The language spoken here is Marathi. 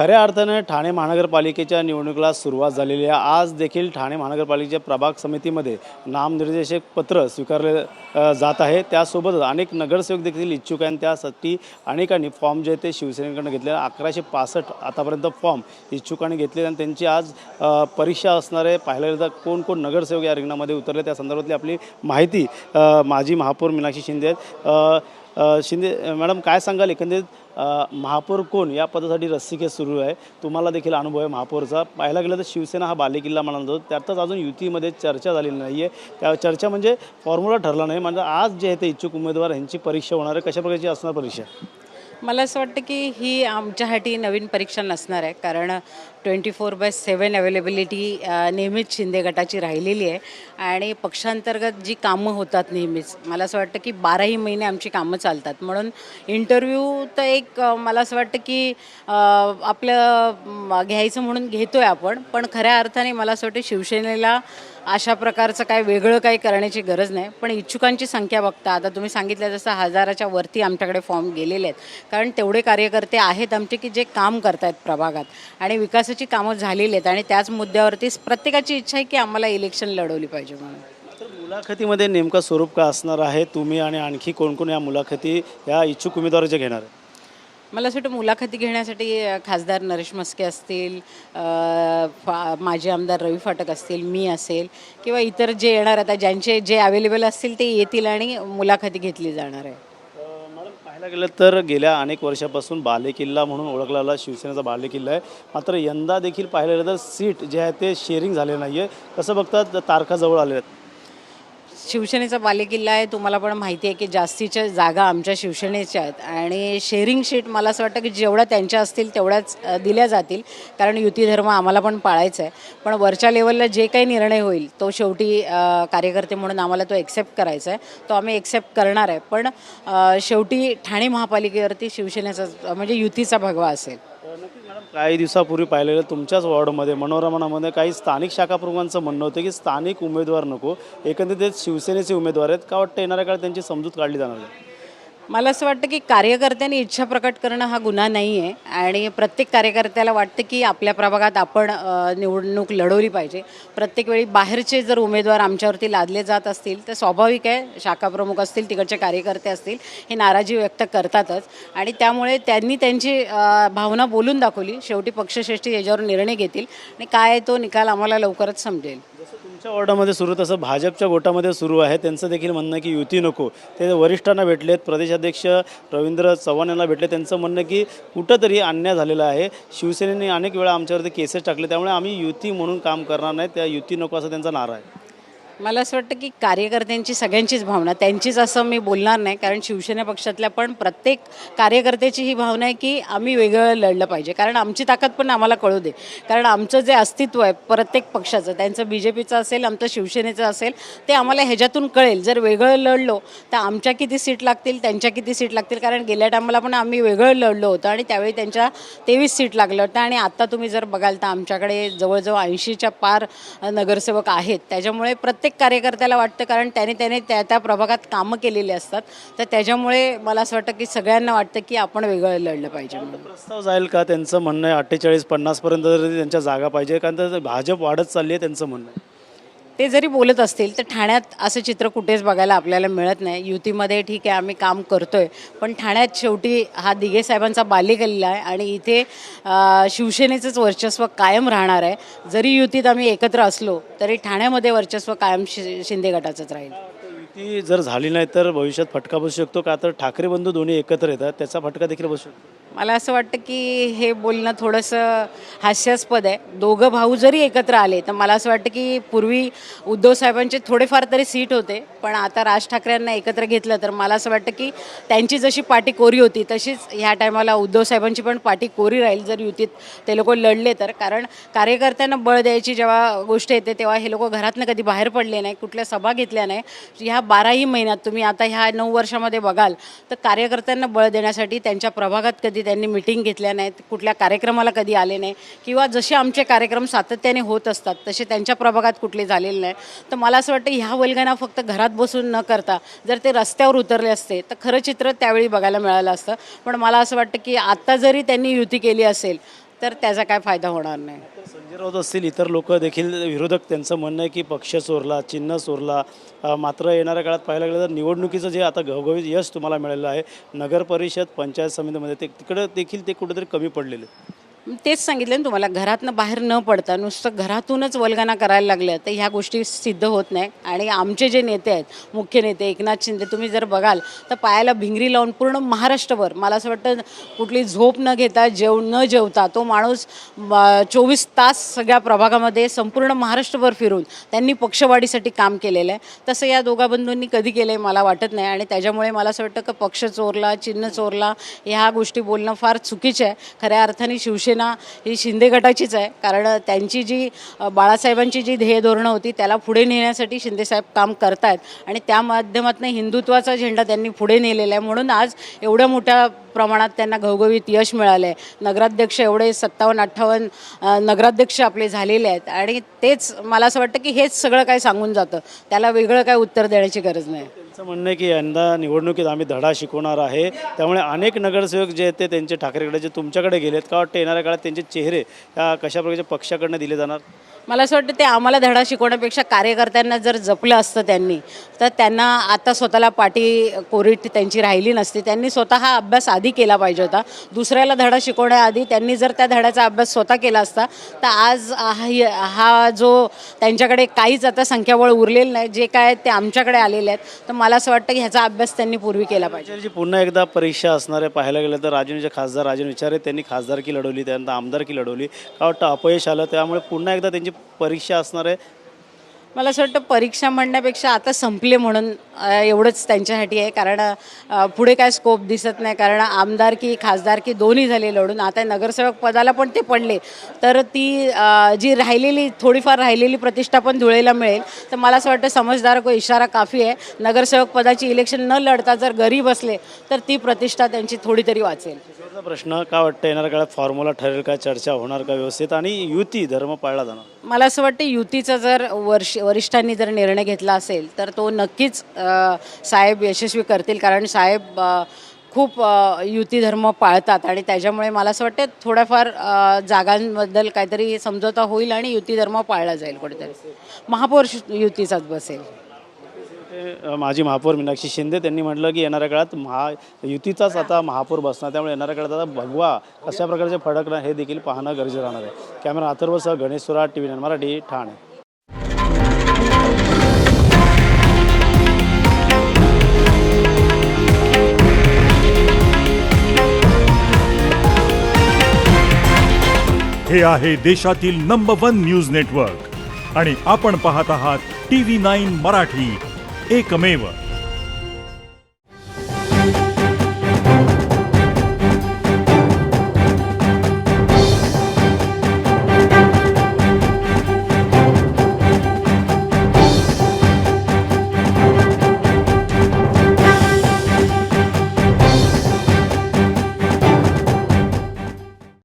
खऱ्या अर्थाने ठाणे महानगरपालिकेच्या निवडणुकीला सुरुवात झालेली आहे। आज देखील ठाणे महानगरपालिकेच्या प्रभाग समितीमध्ये नामनिर्देशक पत्र स्वीकारले जात आहे। त्यासोबतच अनेक नगरसेवक देखील इच्छुक आहेत। त्यासाठी अनेकांनी फॉर्म जे ते शिवसेनेकडून घेतले 1165 आतापर्यंत फॉर्म इच्छुकांनी घेतले आणि त्यांची आज परीक्षा असणार आहे। पाहायला गेलं तर कोण कोण नगरसेवक या रिंगणामध्ये उतरले त्या संदर्भातली आपली माहिती माजी महापौर मीनाक्षी शिंदे आहेत। शिंदे मॅडम, काय सांगाल एकंदरीत महापौर कोण या पदासाठी रस्सीखेच सुरू आहे, तुम्हाला देखील अनुभव आहे महापौरचा। पाहायला गेलं तर शिवसेना हा बालेकिल्ला म्हणाला जातो, त्यातच अजून युतीमध्ये चर्चा झालेली नाही आहे। त्या चर्चा म्हणजे फॉर्म्युला ठरला नाही, म्हणजे आज जे आहे ते इच्छुक उमेदवार यांची परीक्षा होणार आहे। कशा प्रकारची असणार परीक्षा? मला असं वाटतं की ही आमच्यासाठी नवीन परीक्षा नसणार आहे, कारण 24/7 अवेलेबिलिटी नेहमीच शिंदे गटाची राहिलेली आहे आणि पक्षांतर्गत जी कामं होतात नेहमीच, मला असं वाटतं की 12ही महिने आमची कामं चालतात। म्हणून इंटरव्ह्यू तर एक मला असं वाटतं की आपलं घ्यायचं म्हणून घेतो आहे आपण, पण खऱ्या अर्थाने मला असं वाटतं शिवसेनेला अशा प्रकारचं काय वेगळं काही करण्याची गरज नाही। पण इच्छुकांची संख्या बघता आता तुम्ही सांगितलं जसं 1000च्या वरती आमच्याकडे फॉर्म गेलेले आहेत, कारण तेवढे कार्यकर्ते आहेत आमचे की जे काम करत आहेत प्रभागात आणि विकासाची कामं झालेली आहेत आणि त्याच मुद्द्यावरती प्रत्येकाची इच्छा आहे की आम्हाला इलेक्शन लढवली पाहिजे म्हणून। तर मुलाखतीमध्ये नेमका स्वरूप काय असणार आहे? तुम्ही आणि आणखी कोण कोण या मुलाखती या इच्छुक उमेदवाराच्या घेणार आहे? मला असं वाटतं मुलाखती घेण्यासाठी खासदार नरेश म्हस्के असतील, माजी आमदार रवी फाटक असतील, मी असेल किंवा इतर जे येणार आता ज्यांचे जे अवेलेबल असतील ते येतील आणि मुलाखती घेतली जाणार आहे। मॅडम, पाहायला गेलं तर गेल्या अनेक वर्षापासून बालेकिल्ला म्हणून ओळखलेला शिवसेनेचा बालेकिल्ला आहे, मात्र यंदा देखील पाहायला गेलं तर सीट जे आहे ते शेअरिंग झाले नाही आहे। कसं बघतात, तारखा जवळ आलेल्या आहेत? शिवसेनेचा बालेकिल्ला आहे, तुम्हाला पण माहिती आहे की जास्तीच्या जागा आमच्या शिवसेनेच्या आहेत आणि शेअरिंग शीट मला असं वाटतं की जेवढ्या त्यांच्या असतील तेवढ्याच दिल्या जातील, कारण युती धर्म आम्हाला पण पाळायचा आहे। पण वरच्या लेवलला जे काही निर्णय होईल तो शेवटी कार्यकर्ते म्हणून आम्हाला तो एक्सेप्ट करायचा आहे, तो आम्ही एक्सेप्ट करणार आहे। पण शेवटी ठाणे महापालिकेवरती शिवसेनेचा म्हणजे युतीचा भगवा असेल। नक्कीच मॅडम, काही दिवसापूर्वी पाहिलेलं तुमच्याच वॉर्डमध्ये मनोरमामध्ये काही स्थानिक शाखा प्रमुखांचं म्हणणं होतं की स्थानिक उमेदवार नको, एकंदरीत शिवसेनेचे उमेदवार आहेत, का वाटतं येणाऱ्या काळात त्यांची समजूत काढली जाणार आहे? मला असं वाटतं की कार्यकर्त्यांनी इच्छा प्रकट करणं हा गुन्हा नाही आहे आणि प्रत्येक कार्यकर्त्याला वाटतं की आपल्या प्रभागात आपण निवडणूक लढवली पाहिजे। प्रत्येक वेळी बाहेरचे जर उमेदवार आमच्यावरती लादले जात असतील तर स्वाभाविक आहे, शाखाप्रमुख असतील, तिकडचे कार्यकर्ते असतील, हे नाराजी व्यक्त करतातच आणि त्यामुळे त्यांनी त्यांची भावना बोलून दाखवली। शेवटी पक्षश्रेष्ठी याच्यावर निर्णय घेतील आणि काय तो निकाल आम्हाला लवकरच समजेल। जसं तुमच्या वॉर्डामध्ये सुरू तसं भाजपच्या गोटामध्ये सुरू आहे, त्यांचं देखील म्हणणं आहे की युती नको। ते वरिष्ठांना भेटलेत, प्रदेशाध्यक्ष रवींद्र चव्हाण यांना भेटले, त्यांचं म्हणणं की कुठंतरी अन्याय झालेला आहे, शिवसेनेने अनेक वेळा आमच्यावरती केसेस टाकले, त्यामुळे आम्ही युती म्हणून काम करणार नाही, त्या युती नको असं त्यांचा नारा आहे। मला असं वाटतं की कार्यकर्त्यांची सगळ्यांचीच भावना, त्यांचीच असं मी बोलणार नाही, कारण शिवसेना पक्षातल्या पण प्रत्येक कार्यकर्त्याची ही भावना आहे की आम्ही वेगळं लढलं पाहिजे, कारण आमची ताकद पण आम्हाला कळू दे। कारण आमचं जे अस्तित्व आहे प्रत्येक पक्षाचं, त्यांचं BJPचं असेल, आमचं शिवसेनेचं असेल, ते आम्हाला ह्याच्यातून कळेल। जर वेगळं लढलो तर आमच्या किती सीट लागतील, त्यांच्या किती सीट लागतील, कारण गेल्या टायमाला पण आम्ही वेगळं लढलो होतं आणि त्यावेळी त्यांच्या 23 सीट लागलं होतं आणि आता तुम्ही जर बघाल तर आमच्याकडे जवळजवळ 80च्या पार नगरसेवक आहेत। त्याच्यामुळे प्रत्येक कार्यकर्त्याला वाटतं, कारण त्याने त्या प्रभागात कामं केलेली असतात, तर त्याच्यामुळे मला असं वाटतं की सगळ्यांना वाटतं की आपण वेगळं लढलं पाहिजे म्हणून। प्रस्ताव जाईल का? त्यांचं म्हणणं आहे 48-50 पर्यंत तरी त्यांच्या जागा पाहिजे, कारण तर भाजप वाढत चालली आहे, त्यांचं म्हणणं आहे। ते जरी बोलत असतील तर ठाण्यात असं चित्र कुठेच बघायला आपल्याला मिळत नाही। युतीमध्ये ठीक आहे आम्ही काम करतोय, पण ठाण्यात शेवटी हा दिघे साहेबांचा बालेकिल्ला आहे आणि इथे शिवसेनेचंच वर्चस्व कायम राहणार आहे। जरी युतीत आम्ही एकत्र असलो तरी ठाण्यामध्ये वर्चस्व कायम शिंदे गटाचंच राहील। युती जर झाली नाही तर भविष्यात फटका बसू शकतो का? तर ठाकरे बंधू दोन्ही एकत्र येतात, त्याचा फटका देखील बसू शकतो। मला असं वाटतं की हे बोलणं थोडंसं हास्यास्पद आहे। दोघं भाऊ जरी एकत्र आले तर मला असं वाटतं की पूर्वी उद्धव साहेबांचे थोडेफार तरी सीट होते, पण आता राज ठाकरेंना एकत्र घेतलं तर मला असं वाटतं की त्यांची जशी पाठी कोरी होती तशीच ह्या टायमाला उद्धव साहेबांची पण पाठी कोरी राहील जर युतीत ते लोक लढले तर। कारण कार्यकर्त्यांना बळ द्यायची जेव्हा गोष्ट येते तेव्हा हे लोक घरातनं कधी बाहेर पडले नाही, कुठल्या सभा घेतल्या नाही। ह्या 12ही महिन्यात तुम्ही आता ह्या 9 वर्षामध्ये बघाल तर कार्यकर्त्यांना बळ देण्यासाठी त्यांच्या प्रभागात कधी त्यांनी मीटिंग घेतल्या नाहीत, कुठल्या कार्यक्रमाला कधी आले नाही, किंवा जसे आमचे कार्यक्रम सातत्याने होत असतात तसे त्यांच्या प्रभागात कुठले झालेले नाही। तर मला असं वाटतं ह्या वल्गना फक्त घरात बसून न करता जर ते रस्त्यावर उतरले असते तर खरं चित्र त्यावेळी बघायला मिळालं असतं। पण मला असं वाटतं की आत्ता जरी त्यांनी युती केली असेल तर त्याचा काय फायदा होणार नाही. संजय राऊत असतील, इतर लोक देखील विरोधक त्यांचं म्हणणं आहे की पक्ष चोरला, चिन्ह चोरला. मात्र येणाऱ्या काळात पाहायला गेलं तर निवडणुकीचं जे आता घवघवीत यश तुम्हाला मिळालेलं आहे नगर परिषद पंचायत समितीमध्ये ते तिकडं देखील ते कुठेतरी कमी पडलेले. तेच सांगितलं ना तुम्हाला, घरातनं बाहेर न पडता नुसतं घरातूनच वल्गना करायला लागल्या तर ह्या गोष्टी सिद्ध होत नाही. आणि आमचे जे नेते आहेत, मुख्य नेते एकनाथ शिंदे, तुम्ही जर बघाल तर पायाला भिंगरी लावून पूर्ण महाराष्ट्रभर, मला असं वाटतं कुठली झोप न घेता न जेवता तो माणूस 24 तास सगळ्या प्रभागामध्ये संपूर्ण महाराष्ट्रभर फिरून त्यांनी पक्षवाढीसाठी काम केलेलं आहे. तसं या दोघा बंधूंनी कधी केलं आहे मला वाटत नाही. आणि त्याच्यामुळे मला असं वाटतं की पक्ष चोरला, चिन्ह चोरला ह्या गोष्टी बोलणं फार चुकीचं आहे. खऱ्या अर्थाने शिवसेना ही शिंदे गटाचीच आहे, कारण त्यांची जी बाळासाहेबांची जी ध्येय धोरणं होती त्याला पुढे नेण्यासाठी शिंदेसाहेब काम करतायत आणि त्या माध्यमातून हिंदुत्वाचा झेंडा त्यांनी पुढे नेलेला आहे. म्हणून आज एवढ्या मोठ्या प्रमाणात त्यांना घवघवीत यश मिळालं आहे. नगराध्यक्ष एवढे 57-58 नगराध्यक्ष आपले झालेले आहेत. आणि तेच मला असं वाटतं की हेच सगळं काय सांगून जातं, त्याला वेगळं काय उत्तर देण्याची गरज नाही. त्यांचं म्हणणं आहे की यंदा निवडणुकीत आम्ही धडा शिकवणार आहे, त्यामुळे अनेक नगरसेवक जे आहेत ते त्यांचे ठाकरेकडे जे तुमच्याकडे गेलेत का वाटतं येणाऱ्या काळात त्यांचे चेहरे या कशा प्रकारच्या पक्षाकडनं दिले जाणार? मला असं वाटतं ते आम्हाला धडा शिकवण्यापेक्षा कार्यकर्त्यांना जर जपलं असतं त्यांनी, तर त्यांना आता स्वतःला पाठी कोरीट त्यांची राहिली नसती. त्यांनी स्वतः हा अभ्यास आधी केला पाहिजे होता. दुसऱ्याला धडा शिकवण्याआधी त्यांनी जर त्या धड्याचा अभ्यास स्वतः केला असता तर आज हा जो त्यांच्याकडे काहीच आता संख्याबळ उरलेलं नाही, जे काय ते आमच्याकडे आलेले आहेत. तर मला असं वाटतं की ह्याचा अभ्यास त्यांनी पूर्वी केला पाहिजे. जी पुन्हा एकदा परीक्षा असणार आहे पाहायला गेलं तर राजूचे खासदार राजन विचारे त्यांनी खासदारकी लढवली, त्यानंतर आमदारकी लढवली, का वाटतं अपयश आलं, त्यामुळे पुन्हा एकदा त्यांची परीक्षा असणार आहे. मला असं वाटतं परीक्षा म्हणण्यापेक्षा आता संपले म्हणून एवढंच त्यांच्यासाठी आहे. कारण पुढे काय स्कोप दिसत नाही. कारण आमदारकी खासदारकी दोन्ही झाले लढून, आता नगरसेवक पदाला पण ते पडले तर ती जी राहिलेली थोडीफार राहिलेली प्रतिष्ठा पण धुळेला मिळेल. तर मला असं वाटतं समजदार को इशारा काफी आहे. नगरसेवक पदाची इलेक्शन न लढता जर घरी बसले तर ती प्रतिष्ठा त्यांची थोडी तरी वाचेल. शेवटचा प्रश्न, का वाटतं येणाऱ्या काळात फॉर्म्युला ठरेल का, चर्चा होणार का व्यवस्थित, आणि युती धर्म पाळला जाणार? मला असं वाटतं युतीचा जर वरिष्ठांनी जर निर्णय घेतला असेल तर तो नक्कीच साहेब यशस्वी करतील. कारण साहेब खूप युती धर्म पाळतात आणि त्याच्यामुळे मला असं वाटतं थोड्याफार जागांबद्दल काहीतरी समझोता होईल आणि युती धर्म पाळला जाईल. कुठेतरी महापौर युतीचाच बसेल. माजी महापौर मीनाक्षी शिंदे त्यांनी म्हटलं की येणाऱ्या काळात युतीचाच आता महापौर बसणार, त्यामुळे येणाऱ्या काळात आता भगवा कशा प्रकारचे फडकणार हे देखील पाहणं गरजेचं राहणार आहे. कॅमेरा अथर्वसह गणेश सुराट, TV9 मराठी, ठाणे. हे आहे देशातील नंबर 1 न्यूज नेटवर्क आणि आपण पाहत आहात TV9 मराठी, एकमेव.